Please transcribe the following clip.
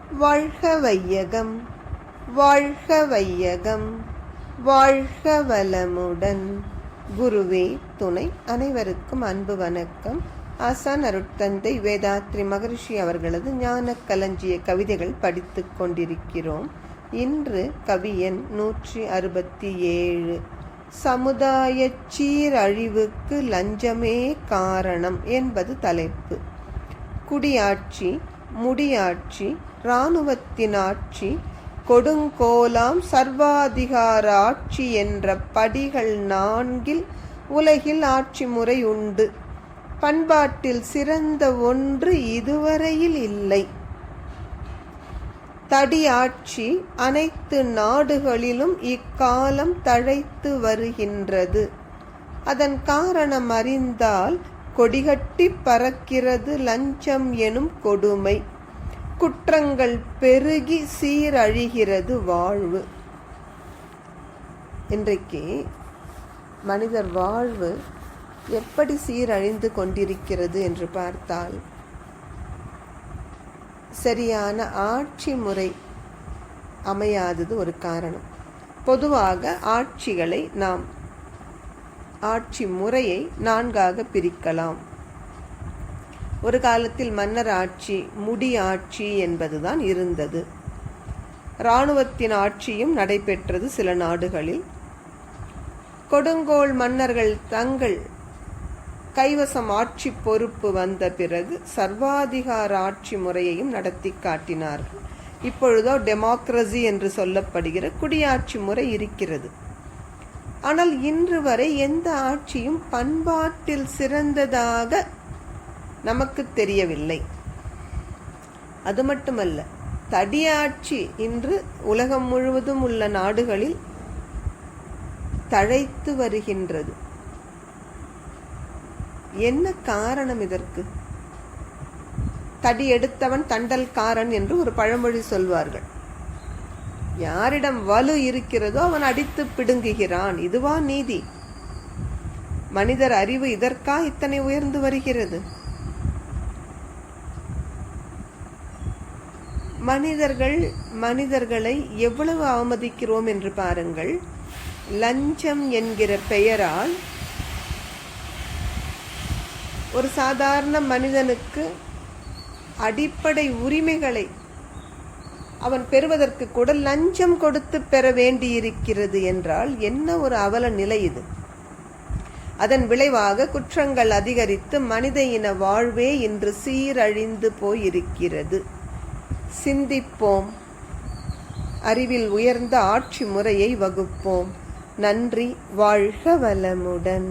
வாழ்க வையகம், வாழ்க வையகம், வாழ்க வளமுடன். குருவே துணை. அனைவருக்கும் அன்பு வணக்கம். ஆசான் அருட்தந்தை வேதாத்ரி மகரிஷி அவர்களது ஞான களஞ்சிய கவிதைகள் படித்து கொண்டிருக்கிறோம். இன்று கவி எண் 167. சமுதாய சீரழிவுக்கு லஞ்சமே காரணம் என்பது தலைப்பு. குடியாட்சி, முடியாட்சி, இராணுவத்தின் ஆட்சி, கொடுங்கோலாம் சர்வாதிகார ஆட்சி என்ற படிகள் 4 உலகில் ஆட்சி முறை உண்டு. பண்பாட்டில் சிறந்த ஒன்று இதுவரையில் இல்லை. தடி ஆட்சி அனைத்து நாடுகளிலும் இக்காலம் தழைத்து வருகின்றது. அதன் காரணம் அறிந்தால் கொடிகட்டி பறக்கிறது லஞ்சம் எனும் கொடுமை. குற்றங்கள் பெருகி சீரழிகிறது வாழ்வு. இன்றைக்கு மனிதர் வாழ்வு எப்படி சீரழிந்து கொண்டிருக்கிறது என்று பார்த்தால், சரியான ஆட்சி முறை அமையாதது ஒரு காரணம். பொதுவாக ஆட்சிகளை நாம் ஆட்சி முறையை 4ஆக பிரிக்கலாம். ஒரு காலத்தில் மன்னர் ஆட்சி, முடி ஆட்சி என்பதுதான் இருந்தது. இராணுவத்தின் ஆட்சியும் நடைபெற்றது சில நாடுகளில். கொடுங்கோல் மன்னர்கள் தங்கள் கைவசம் ஆட்சி பொறுப்பு வந்த பிறகு சர்வாதிகார ஆட்சி முறையையும் நடத்தி காட்டினார்கள். இப்பொழுதோ டெமோக்ரசி என்று சொல்லப்படுகிற குடியாட்சி முறை இருக்கிறது. ஆனால் இன்று வரை எந்த ஆட்சியும் பண்பாட்டில் சிறந்ததாக நமக்கு தெரியவில்லை. அது மட்டுமல்ல, தடியாட்சி இன்று உலகம் முழுவதும் உள்ள நாடுகளில் தழைத்து வருகின்றது. என்ன காரணம் இதற்கு? தடி எடுத்தவன் தண்டல்காரன் என்று ஒரு பழமொழி சொல்வார்கள். யாரிடம் வலு இருக்கிறதோ அவன் அடித்து பிடுங்குகிறான். இதுவா நீதி? மனிதர் அறிவு இதற்கா இத்தனை உயர்ந்து வருகிறது? மனிதர்களை எவ்வளவு அவமதிக்கிறோம் என்று பாருங்கள். லஞ்சம் என்கிற பெயரால் ஒரு சாதாரண மனிதனுக்கு அடிப்படை உரிமைகளை அவன் பெறுவதற்கு கூட லஞ்சம் கொடுத்து பெற வேண்டியிருக்கிறது என்றால் என்ன ஒரு அவல நிலை இது! அதன் விளைவாக குற்றங்கள் அதிகரித்து மனித இன வாழ்வே இன்று சீரழிந்து போயிருக்கிறது. சிந்திப்போம், அறிவில் உயர்ந்த ஆட்சி முறையை வகுப்போம். நன்றி. வாழ்க வளமுடன்.